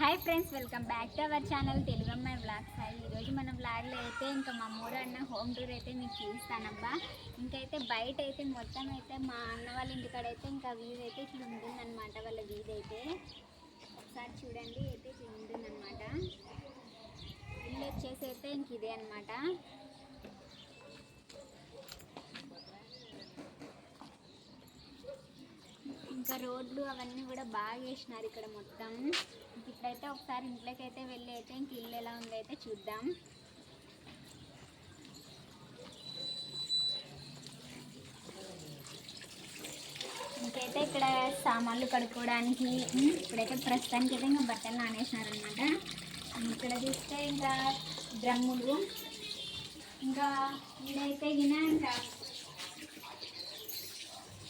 Hi friends, welcome back to our channel Telugu అమ్మాయి vlogs. ఈరోజు మన వ్లాగ్లో అయితే ఇంకా మా మూడు అన్న హోమ్ టూర్ అయితే మీకు చూపిస్తానబ్బా. ఇంకైతే బయట అయితే మొత్తం అయితే మా అన్న వాళ్ళ ఇంటికాడ అయితే ఇంకా వీధి అయితే ఇట్లా ఉంటుందన్నమాట. వాళ్ళ వీధి అయితే ఒకసారి చూడండి, అయితే ఇట్లా ఉంటుందన్నమాట. ఇల్లు వచ్చేసి అయితే ఇంక ఇదే అనమాట. ఇంకా రోడ్లు అవన్నీ కూడా బాగా వేసినారు ఇక్కడ మొత్తం. ఇప్పుడైతే ఒకసారి ఇంట్లోకి అయితే వెళ్ళి అయితే ఇంక ఇల్లు ఎలా ఉందో అయితే చూద్దాం. ఇంకైతే ఇక్కడ సామాన్లు కడుక్కోవడానికి ఇప్పుడైతే ప్రస్తుతానికి అయితే ఇంకా బట్టలు నానేసినారనమాట. ఇక్కడ చూస్తే ఇంకా డ్రమ్ములు, ఇంకా ఇదైతే ఇంకా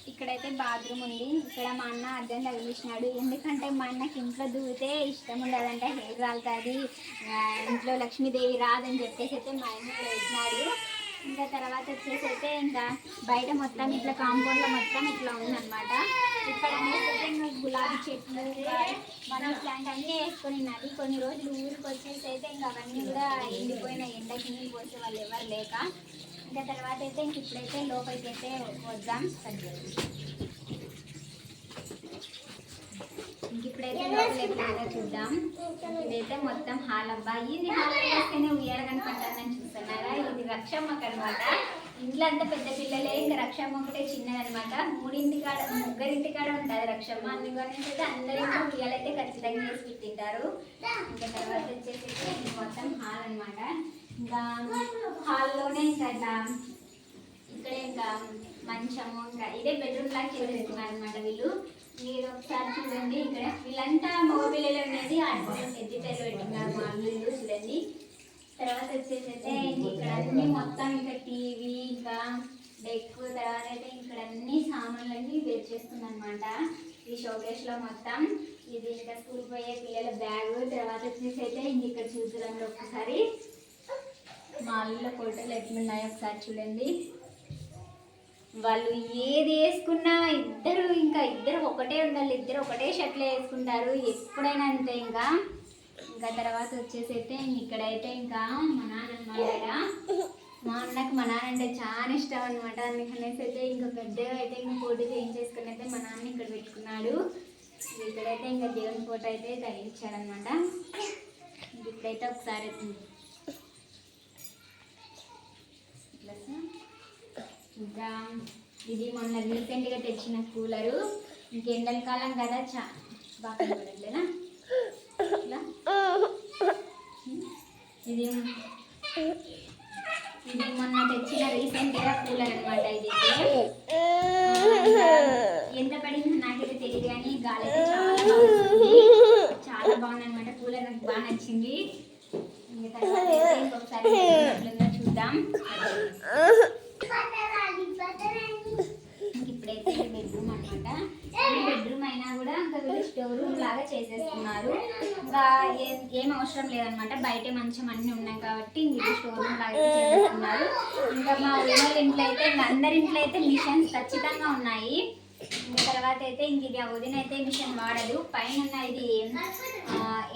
ఇక్కడైతే బాత్రూమ్ ఉంది. ఇక్కడ మా అన్న అర్థం తగిలించినాడు, ఎందుకంటే మా అన్నకి ఇంట్లో దూరితే ఇష్టం ఉండదంటే హెయిర్ రాలుతుంది, ఇంట్లో లక్ష్మీదేవి రాదని చెప్పేసి అయితే మా అన్న వేసినాడు. ఇంకా తర్వాత వచ్చేసి అయితే ఇంకా బయట మొత్తం ఇట్లా కాంపౌండ్లో మొత్తం ఇట్లా ఉందన్నమాట. ఇక్కడ అనేసి అయితే ఇంకా గులాబీ చెట్లు, మనీ ప్లాంట్ అన్నీ వేసుకొని ఉన్నది. కొన్ని రోజులు ఊరికి వచ్చేసి అయితే ఇంకా అవన్నీ కూడా ఎండిపోయిన, ఎండకి నీళ్ళు పోసే వాళ్ళు ఎవరు లేక. ఇంకా తర్వాత అయితే ఇంక ఇప్పుడైతే లోపలికి అయితే వద్దాం. ఇంక ఇప్పుడైతే లోపల ఎట్లా చూద్దాం. ఇదైతే మొత్తం హాల్ అబ్బా. ఇది హాల్ వేస్తేనే ఉయ్యాల కనపడ్డానని చూస్తున్నారా, ఇది రక్షమ్మకి అనమాట. ఇంట్లో అంతా పెద్ద పిల్లలే, ఇంకా రక్షమ్మ ఒకటే చిన్నదనమాట. ముగ్గురింటికాడ ఉంటుంది రక్షమ్మ. అందుకని అయితే అందరికీ ఉయ్యాలైతే ఖచ్చితంగా వేసి పెట్టింటారు. ఇంకా తర్వాత వచ్చేసి ఇది మొత్తం హాల్ అనమాట. ఇంకా హాల్లోనే ఇంకా ఇట్లా ఇక్కడే ఇంకా మంచము, ఇంకా ఇదే బెడ్రూమ్ లాగా చేసేస్తున్నారు అనమాట వీళ్ళు. మీరు ఒకసారి చూడండి, ఇక్కడ వీళ్ళంతా మగ పిల్లలు అనేది ఎద్ది పేరు పెట్టుకున్నారు మా ఇల్లు చూడండి. తర్వాత వచ్చేసి అయితే ఇక్కడ అన్ని మొత్తం ఇంకా టీవీ, ఇంకా డెక్, తర్వాత అయితే ఇక్కడ అన్ని సామాన్లన్నీ వేరు చేస్తుంది అనమాట. ఈ షోకేస్లో మొత్తం ఇది ఇంకా స్కూల్ పోయే పిల్లల బ్యాగ్. తర్వాత వచ్చేసి అయితే ఇంక ఇక్కడ చూద్దాంలో ఒకసారి మా అల్లుల ఫోటోలు ఎట్లున్నాయో ఒకసారి చూడండి. వాళ్ళు ఏది వేసుకున్నా ఇద్దరు ఒకటే ఉండాలి, ఇద్దరు ఒకటే షర్ట్లు వేసుకుంటారు ఎప్పుడైనా అంతే. ఇంకా తర్వాత వచ్చేసి అయితే ఇక్కడైతే ఇంకా మా నాన్న అనమాట. మా అన్నకు మా నాన్న అంటే చాలా ఇష్టం అనమాట. అందుకనేసి అయితే ఇంకా పెద్దగా అయితే ఇంకా ఫోటో చేంజ్ చేసుకుని అయితే మా నాన్న ఇక్కడ పెట్టుకున్నాడు. ఇక్కడైతే ఇంకా దేవుని ఫోటో అయితే తగిలించాడనమాట. ఇప్పుడైతే ఒకసారి ఇంకా ఇది మొన్న రీసెంట్గా తెచ్చిన కూలరు. ఇంక ఎండల కాలం కదా, బాగా పడట్లేదా ఇట్లా. ఇది మొన్న తెచ్చిన రీసెంట్గా కూలర్ అనమాట. ఇది ఎంత పడిందో నాకైతే తెలియదు, కానీ గాలి అయితే చాలా బాగుంది అనమాట. కూలర్ నాకు బాగా నచ్చింది. ఇంకా తర్వాత ఇంకొకసారి చూద్దాం. ఇప్పుడైతే బెడ్రూమ్ అనమాట. ఈ బెడ్రూమ్ అయినా కూడా ఇంకా వీళ్ళు స్టోర్ రూమ్ లాగా చేసేస్తున్నారు. ఇంకా ఏం అవసరం లేదనమాట, బయటే మంచం అన్నీ ఉన్నాయి కాబట్టి వీళ్ళు స్టోర్ రూమ్ లాగా చేసేస్తున్నారు. ఇంకా మా ఊళ్ళో ఇంట్లో అయితే ఇంకా అందరి ఇంట్లో అయితే మిషన్స్ ఖచ్చితంగా ఉన్నాయి. ఇంకా తర్వాత అయితే ఇంక ఇది వదిన అయితే మిషన్ వాడదు. పైన ఇది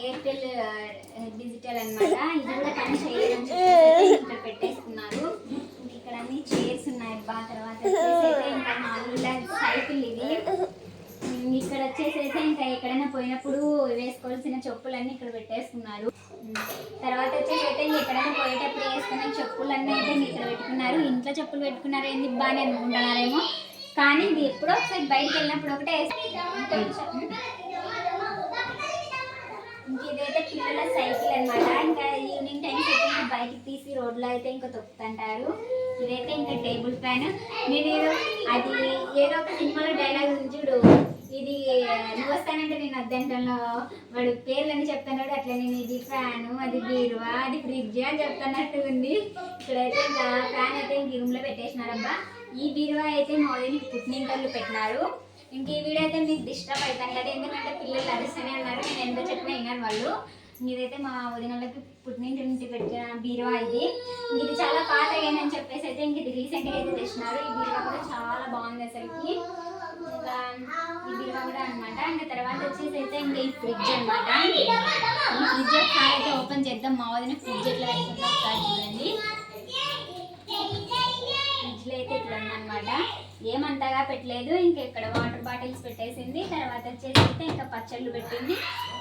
ఎయిర్టెల్ డిజిటల్ అనమాట. ఇది కూడా పని చేయడం ఇక్కడ పెట్టేసుకున్నారు. ఇక్కడ అన్ని చైర్స్ ఉన్నాయి బా. తర్వాత వచ్చేసి ఇంకా మా అల్లుల సైకిల్ ఇది. ఇక్కడ వచ్చేసి అయితే ఇంకా ఎక్కడైనా పోయినప్పుడు వేసుకోవాల్సిన చెప్పులన్నీ ఇక్కడ పెట్టేసుకున్నారు. తర్వాత వచ్చేసి అయితే ఎక్కడైనా పోయేటప్పుడు వేసుకునే చెప్పులన్నీ అయితే ఇక్కడ పెట్టుకున్నారు. ఇంట్లో చెప్పులు పెట్టుకున్నారు ఏంది బాగానే అనుకుంటున్నారేమో, కానీ ఇది ఎప్పుడో ఒకసారి బయటకు వెళ్ళినప్పుడు ఒకటే ఇంక ఇదైతే పిల్లల సైకిల్ అనమాట. ఇంకా ఈవినింగ్ టైమ్స్ అయితే ఇంకా బయటకు తీసి రోడ్లో అయితే ఇంకా తొక్కుతుంటారు. ఇదైతే ఇంకా టేబుల్ ఫ్యాన్. నేను అది ఏదో ఒక సినిమాలో డైలాగ్ ఉంది చూడు, ఇది నువ్వు వస్తానంటే నేను అద్దంటలో వాడు పేర్లని చెప్తున్నాడు, అట్లా నేను ఇది ఫ్యాను, అది బీరువా, అది ఫ్రిడ్జ్ అని చెప్తున్నట్టు ఉంది. ఇక్కడైతే ఇంకా ఫ్యాన్ అయితే ఇంక రూమ్లో పెట్టేసినారబ్బా. ఈ బీరువా అయితే మా వదిన పుట్టినింటలు పెట్టినారు. ఇంక ఈ వీడియో అయితే మీకు డిస్టర్బ్ అవుతాను కదా, ఎందుకంటే పిల్లలు అరుస్తూనే ఉన్నారు, నేను ఎంత చెప్పినా విన్నారు వాళ్ళు. ఇదైతే మా వదినలకి పుట్టినింటి పెట్టిన బీరువా ఇది. ఇది చాలా పాత అయ్యానని చెప్పేసి అయితే ఇంక ఇది రీసెంట్గా అయితే తెచ్చినారు. ఈ బీరువా కూడా చాలా బాగుంది అసలుకి. ఇంకా ఈ బీరువా కూడా అనమాట. ఇంకా తర్వాత వచ్చేసి అయితే ఇంకా ఈ ఫ్రిడ్జ్ అనమాట. ఈ ఫ్రిడ్జ్ ఒకసారి అయితే ఓపెన్ చేద్దాం. మా వదిన ఫ్రిడ్జ్ ఎట్లా పెట్టుకుందో ఒకసారి చూడండి. ఫ్రిడ్జ్లో అయితే ఇట్లా ఉందన్నమాట. ఏమంతగా పెట్టలేదు, ఇంకా ఇక్కడ వాటర్ బాటిల్స్ పెట్టేసింది. తర్వాత వచ్చేసి అయితే ఇంకా పచ్చళ్ళు పెట్టింది.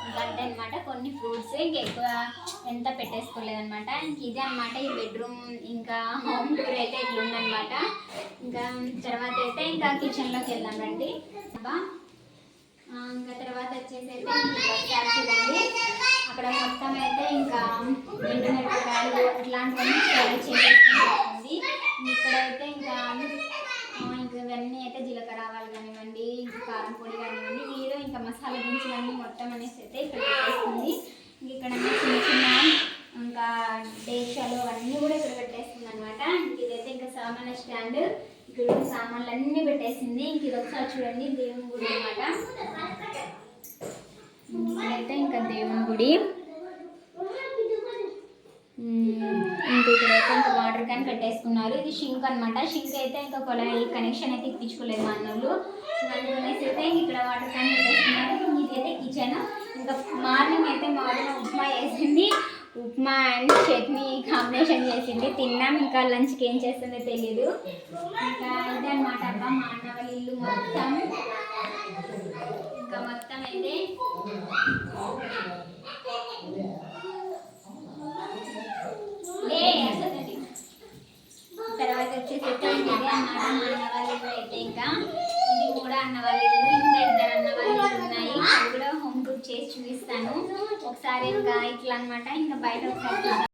ఇంకా అంతే అనమాట. కొన్ని ఫ్రూట్స్ ఇంకా ఎక్కువ ఎంత పెట్టేసుకోలేదు అనమాట. ఇంక ఇదే అనమాట ఈ బెడ్రూమ్. ఇంకా హోమ్ టూర్ అయితే ఇట్లా ఉందన్నమాట. ఇంకా తర్వాత అయితే ఇంకా కిచెన్లోకి వెళ్దాం రండి. ఇంకా తర్వాత వచ్చేసి అయితే ఒకసారి చూడండి, అక్కడ మొత్తం అయితే ఇంకా ఎండు మిరపకాయలు అట్లాంటివన్నీ స్టోరేజ్ చేసేస్తుంది. ఇక్కడైతే ఇంకా ఇవన్నీ అయితే జీలకర్ర ఆవాలు కానివ్వండి, ఇంకా కారం పొడి కానివ్వండి, ఏదో ఇంకా మసాలా దినుసులన్నీ మొత్తం అనేసి అయితే ఇక్కడ పెట్టేస్తుంది. ఇంక ఇక్కడ చిన్న చిన్న ఇంకా డేక్షాలు అవన్నీ కూడా ఇక్కడ పెట్టేస్తుంది అనమాట. ఇంక ఇదైతే ఇంకా సామాన్ల స్టాండ్, ఇక్కడ సామాన్లు అన్నీ పెట్టేసింది. ఇంక ఇది ఒకసారి చూడండి, దేవుని గుడి అనమాట. ఇదైతే ఇంకా దేవుని గుడి. ఇంకా ఇక్కడైతే ఇంకా వాటర్ క్యాన్ పెట్టేసుకున్నారు. ఇది షింక్ అనమాట. షింక్ అయితే ఇంకా కొలాయి కనెక్షన్ అయితే ఇప్పించుకోలేదు మా అన్నోళ్ళు. అందుకనేసి అయితే ఇక్కడ వాటర్ క్యాన్ పెట్టేసుకున్నారు. ఇదైతే కిచెన్. ఇంకా మార్నింగ్ అయితే మా వదిన ఉప్మా వేసింది. ఉప్మా అండ్ చట్నీ కాంబినేషన్ చేసింది. తిన్నాం. ఇంకా లంచ్కి ఏం చేస్తుందో తెలియదు. ఇంకా ఇదే అనమాట అబ్బా మా అన్న వాళ్ళ ఇల్లు మొత్తం. ఇంకా మొత్తం అయితే తర్వాత వచ్చేసి ఇదే అన్నమాట మా అన్న వాళ్ళ ఇల్లు అయితే. ఇంకా ఇది కూడా అన్న వాళ్ళ ఇల్లు. ఇంకా ఇద్దరు అన్న వాళ్ళ ఇల్లు ఉన్నాయి. అది కూడా హోమ్ టూర్ చేసి చూపిస్తాను ఒకసారి. ఇంకా ఇట్లా అనమాట. ఇంకా బయట ఒకసారి